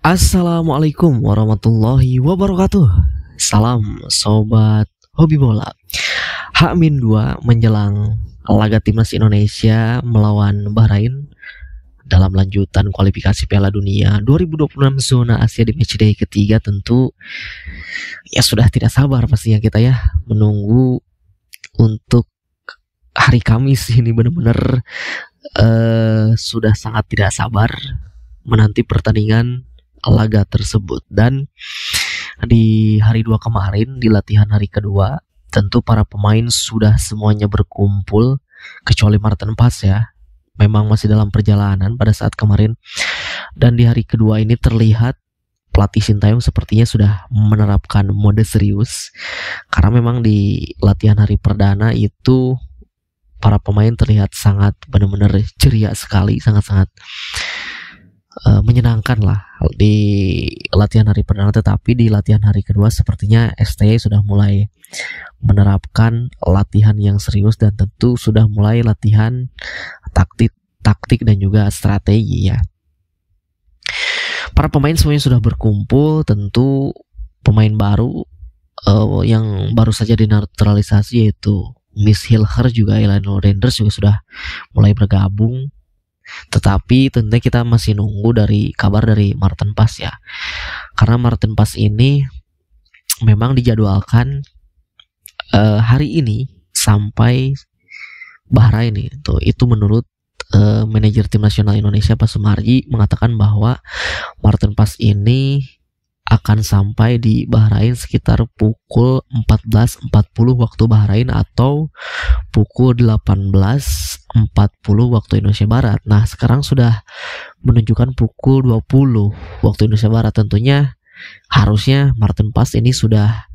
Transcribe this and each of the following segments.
Assalamualaikum warahmatullahi wabarakatuh. Salam sobat hobi bola. H-2 menjelang laga timnas Indonesia melawan Bahrain dalam lanjutan kualifikasi Piala Dunia 2026 zona Asia di matchday ketiga. Tentu ya sudah tidak sabar pastinya kita ya menunggu untuk hari Kamis ini. Benar-benar sudah sangat tidak sabar menanti pertandingan laga tersebut. Dan di hari 2 kemarin, di latihan hari kedua, tentu para pemain sudah semuanya berkumpul kecuali Maarten Pas ya, memang masih dalam perjalanan pada saat kemarin. Dan di hari kedua ini terlihat pelatih Sintayong sepertinya sudah menerapkan mode serius, karena memang di latihan hari perdana itu para pemain terlihat sangat benar-benar ceria sekali, sangat-sangat menyenangkan lah di latihan hari perdana. Tetapi di latihan hari kedua sepertinya STY sudah mulai menerapkan latihan yang serius dan tentu sudah mulai latihan taktik dan juga strategi ya. Para pemain semuanya sudah berkumpul. Tentu pemain baru yang baru saja dinaturalisasi yaitu Miss Hilger juga Elano Renders juga sudah mulai bergabung. Tetapi tentunya kita masih nunggu dari kabar dari Maarten Pas ya, karena Maarten Pas ini memang dijadwalkan hari ini sampai Bahrain itu menurut manajer tim nasional Indonesia Pak Sumarji mengatakan bahwa Maarten Pas ini akan sampai di Bahrain sekitar pukul 14.40 waktu Bahrain atau pukul 18.40 waktu Indonesia Barat. Nah, sekarang sudah menunjukkan pukul 20 waktu Indonesia Barat. Tentunya harusnya Maarten Pas ini sudah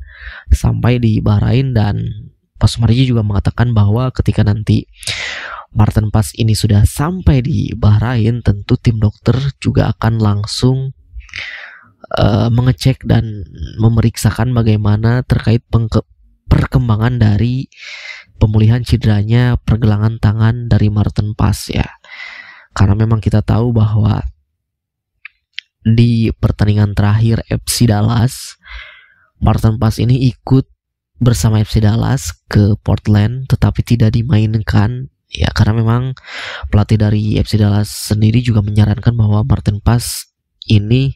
sampai di Bahrain, dan Pak Sumarji juga mengatakan bahwa ketika nanti Maarten Pas ini sudah sampai di Bahrain, tentu tim dokter juga akan langsung mengecek dan memeriksakan bagaimana terkait perkembangan dari pemulihan cederanya pergelangan tangan dari Maarten Pas ya. Karena memang kita tahu bahwa di pertandingan terakhir FC Dallas, Maarten Pas ini ikut bersama FC Dallas ke Portland tetapi tidak dimainkan ya, karena memang pelatih dari FC Dallas sendiri juga menyarankan bahwa Maarten Pas ini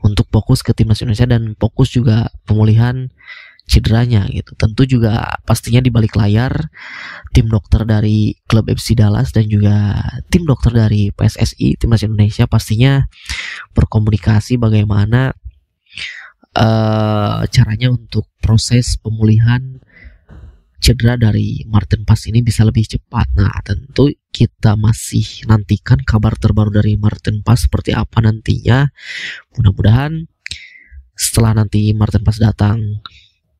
untuk fokus ke timnas Indonesia dan fokus juga pemulihan cederanya gitu. Tentu juga pastinya di balik layar tim dokter dari klub FC Dallas dan juga tim dokter dari PSSI timnas Indonesia pastinya berkomunikasi bagaimana caranya untuk proses pemulihan cedera dari Maarten Pas ini bisa lebih cepat. Nah, tentu kita masih nantikan kabar terbaru dari Maarten Pas seperti apa nantinya. Mudah-mudahan setelah nanti Maarten Pas datang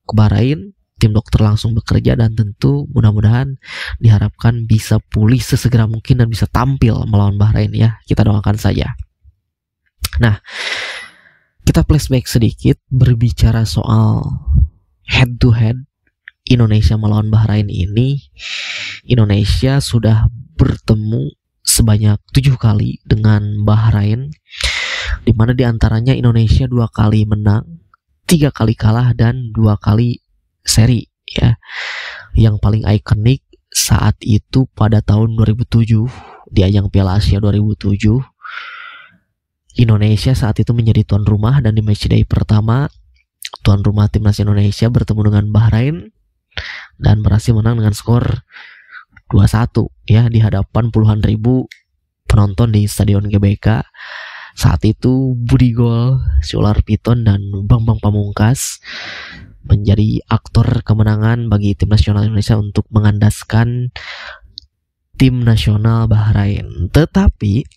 ke Bahrain, tim dokter langsung bekerja dan tentu mudah-mudahan diharapkan bisa pulih sesegera mungkin dan bisa tampil melawan Bahrain ya. Kita doakan saja. Nah, kita flashback sedikit berbicara soal head to head Indonesia melawan Bahrain ini. Indonesia sudah bertemu sebanyak 7 kali dengan Bahrain, di mana diantaranya Indonesia 2 kali menang, 3 kali kalah dan 2 kali seri ya. Yang paling ikonik saat itu pada tahun 2007 di ajang Piala Asia 2007, Indonesia saat itu menjadi tuan rumah dan di matchday pertama tuan rumah timnas Indonesia bertemu dengan Bahrain dan berhasil menang dengan skor 2-1 ya di hadapan puluhan ribu penonton di Stadion GBK. Saat itu Budi Gol, Syular Piton dan Bambang Pamungkas menjadi aktor kemenangan bagi tim nasional Indonesia untuk mengandaskan tim nasional Bahrain. Tetapi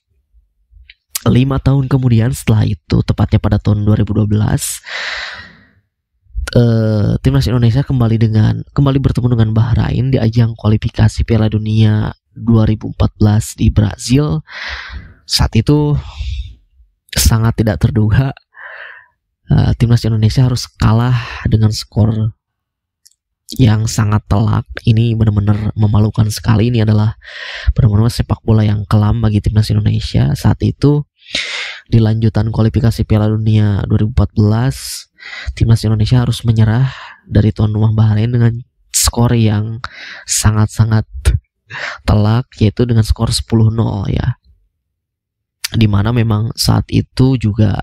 5 tahun kemudian setelah itu, tepatnya pada tahun 2012, timnas Indonesia kembali bertemu dengan Bahrain di ajang kualifikasi Piala Dunia 2014 di Brazil. Saat itu sangat tidak terduga timnas Indonesia harus kalah dengan skor yang sangat telak. Ini benar-benar memalukan sekali. Ini adalah benar-benar sepak bola yang kelam bagi timnas Indonesia. Saat itu di lanjutan kualifikasi Piala Dunia 2014, timnas Indonesia harus menyerah dari tuan rumah Bahrain dengan skor yang sangat-sangat telak, yaitu dengan skor 10-0 ya. Dimana memang saat itu juga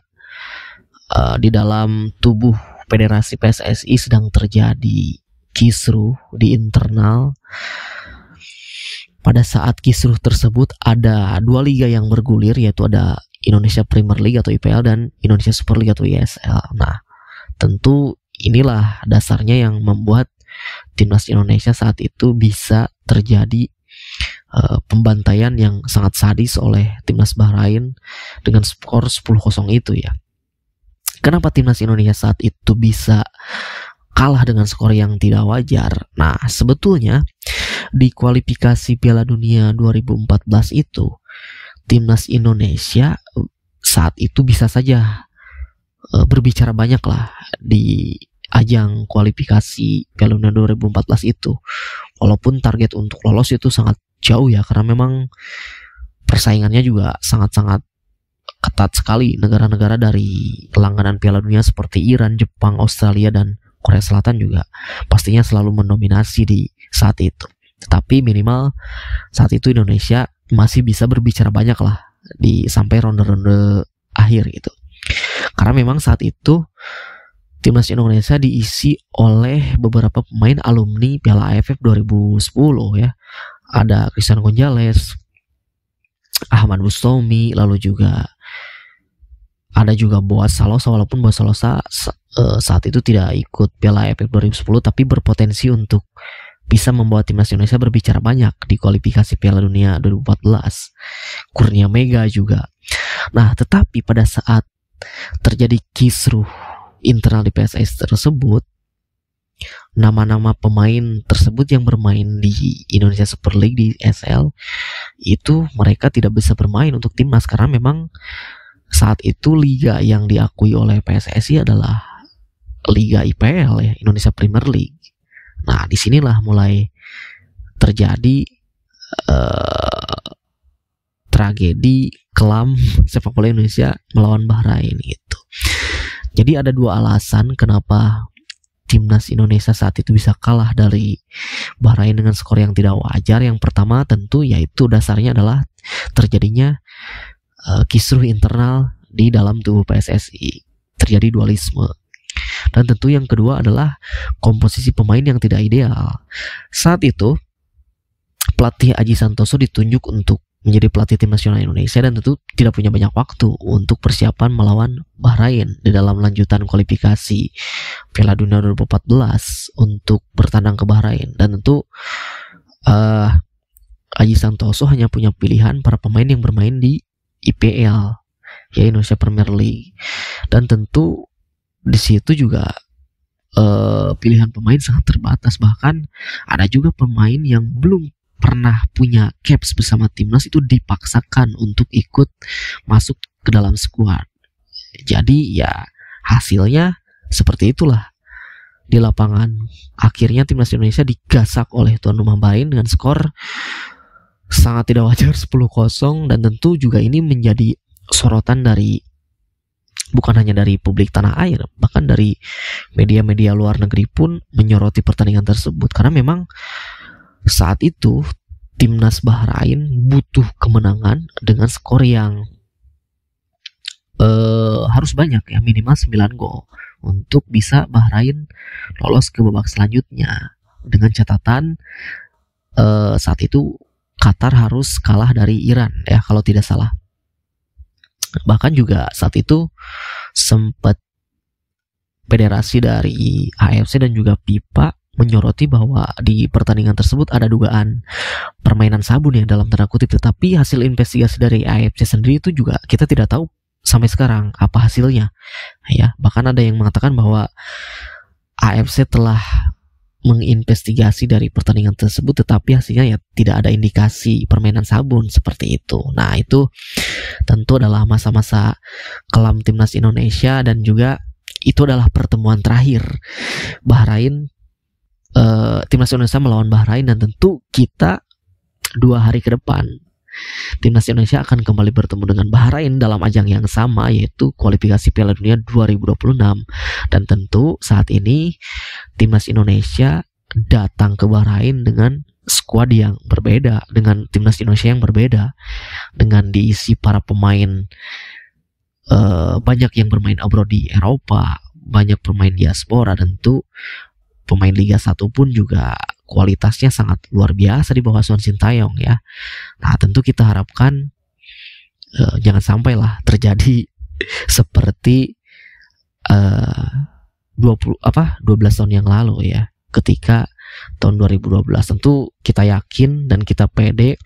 di dalam tubuh Federasi PSSI sedang terjadi kisruh di internal. Pada saat kisruh tersebut ada dua liga yang bergulir, yaitu ada Indonesia Premier League atau IPL dan Indonesia Super League atau ISL. Nah, tentu inilah dasarnya yang membuat timnas Indonesia saat itu bisa terjadi pembantaian yang sangat sadis oleh timnas Bahrain dengan skor 10-0 itu ya. Kenapa timnas Indonesia saat itu bisa kalah dengan skor yang tidak wajar? Nah, sebetulnya di kualifikasi Piala Dunia 2014 itu timnas Indonesia saat itu bisa saja berbicara banyak lah di ajang kualifikasi Piala Dunia 2014 itu, walaupun target untuk lolos itu sangat jauh ya, karena memang persaingannya juga sangat-sangat ketat sekali. Negara-negara dari langganan Piala Dunia seperti Iran, Jepang, Australia, dan Korea Selatan juga pastinya selalu mendominasi di saat itu. Tetapi minimal saat itu Indonesia masih bisa berbicara banyak lah di sampai ronde-ronde akhir gitu. Karena memang saat itu timnas Indonesia diisi oleh beberapa pemain alumni Piala AFF 2010 ya. Ada Christian Gonzalez, Ahmad Bustomi, lalu juga ada juga Boaz Salosa, walaupun Boaz Salosa saat itu tidak ikut Piala AFF 2010 tapi berpotensi untuk bisa membawa timnas Indonesia berbicara banyak di kualifikasi Piala Dunia 2014. Kurnia Mega juga. Nah, tetapi pada saat terjadi kisruh internal di PSSI tersebut, nama-nama pemain tersebut yang bermain di Indonesia Super League, di SL, itu mereka tidak bisa bermain untuk timnas karena memang saat itu liga yang diakui oleh PSSI adalah Liga IPL ya, Indonesia Premier League. Nah, disinilah mulai terjadi tragedi kelam sepak bola Indonesia melawan Bahrain gitu. Jadi ada dua alasan kenapa timnas Indonesia saat itu bisa kalah dari Bahrain dengan skor yang tidak wajar. Yang pertama tentu yaitu dasarnya adalah terjadinya kisruh internal di dalam tubuh PSSI, terjadi dualisme. Dan tentu yang kedua adalah komposisi pemain yang tidak ideal. Saat itu pelatih Aji Santoso ditunjuk untuk menjadi pelatih tim nasional Indonesia dan tentu tidak punya banyak waktu untuk persiapan melawan Bahrain di dalam lanjutan kualifikasi Piala Dunia 2014 untuk bertandang ke Bahrain. Dan tentu Aji Santoso hanya punya pilihan para pemain yang bermain di IPL, ya Indonesia Premier League. Dan tentu di situ juga pilihan pemain sangat terbatas. Bahkan ada juga pemain yang belum pernah punya caps bersama timnas itu dipaksakan untuk ikut masuk ke dalam skuad. Jadi ya hasilnya seperti itulah di lapangan. Akhirnya timnas Indonesia digasak oleh tuan rumah Bahrain dengan skor sangat tidak wajar 10-0, dan tentu juga ini menjadi sorotan dari bukan hanya dari publik tanah air, bahkan dari media-media luar negeri pun menyoroti pertandingan tersebut. Karena memang saat itu timnas Bahrain butuh kemenangan dengan skor yang harus banyak ya, minimal 9 gol untuk bisa Bahrain lolos ke babak selanjutnya. Dengan catatan saat itu Qatar harus kalah dari Iran ya kalau tidak salah. Bahkan juga saat itu sempat federasi dari AFC dan juga FIFA menyoroti bahwa di pertandingan tersebut ada dugaan permainan sabun ya dalam tanda kutip. Tetapi hasil investigasi dari AFC sendiri itu juga kita tidak tahu sampai sekarang apa hasilnya ya. Bahkan ada yang mengatakan bahwa AFC telah menginvestigasi dari pertandingan tersebut, tetapi hasilnya ya tidak ada indikasi permainan sabun seperti itu. Nah, itu tentu adalah masa-masa kelam timnas Indonesia, dan juga itu adalah pertemuan terakhir Bahrain, timnas Indonesia melawan Bahrain. Dan tentu kita 2 hari ke depan timnas Indonesia akan kembali bertemu dengan Bahrain dalam ajang yang sama, yaitu kualifikasi Piala Dunia 2026. Dan tentu saat ini timnas Indonesia datang ke Bahrain dengan skuad yang berbeda, dengan timnas Indonesia yang berbeda, dengan diisi para pemain banyak yang bermain abroad di Eropa, banyak pemain diaspora. Tentu pemain Liga 1 pun juga kualitasnya sangat luar biasa di bawah Son Sintayong ya. Nah, tentu kita harapkan jangan sampailah terjadi seperti 12 tahun yang lalu ya, ketika tahun 2012. Tentu kita yakin dan kita pede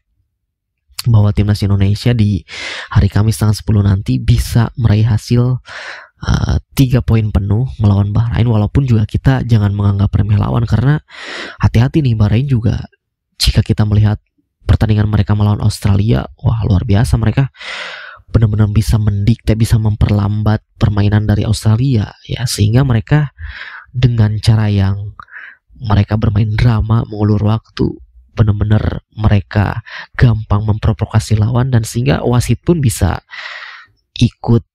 bahwa timnas Indonesia di hari Kamis tanggal 10 nanti bisa meraih hasil 3 poin penuh melawan Bahrain, walaupun juga kita jangan menganggap remeh lawan, karena hati-hati nih, Bahrain juga jika kita melihat pertandingan mereka melawan Australia, wah luar biasa, mereka benar-benar bisa mendikte, bisa memperlambat permainan dari Australia ya, sehingga mereka dengan cara yang mereka bermain drama, mengulur waktu, benar-benar mereka gampang memprovokasi lawan, dan sehingga wasit pun bisa ikut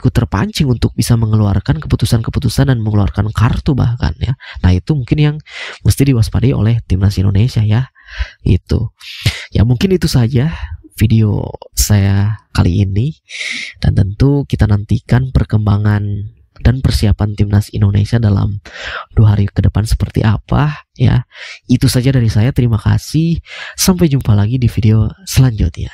terpancing untuk bisa mengeluarkan keputusan-keputusan dan mengeluarkan kartu bahkan ya. Nah, itu mungkin yang mesti diwaspadai oleh timnas Indonesia ya. Itu ya, mungkin itu saja video saya kali ini, dan tentu kita nantikan perkembangan dan persiapan timnas Indonesia dalam 2 hari ke depan seperti apa ya. Itu saja dari saya, terima kasih, sampai jumpa lagi di video selanjutnya.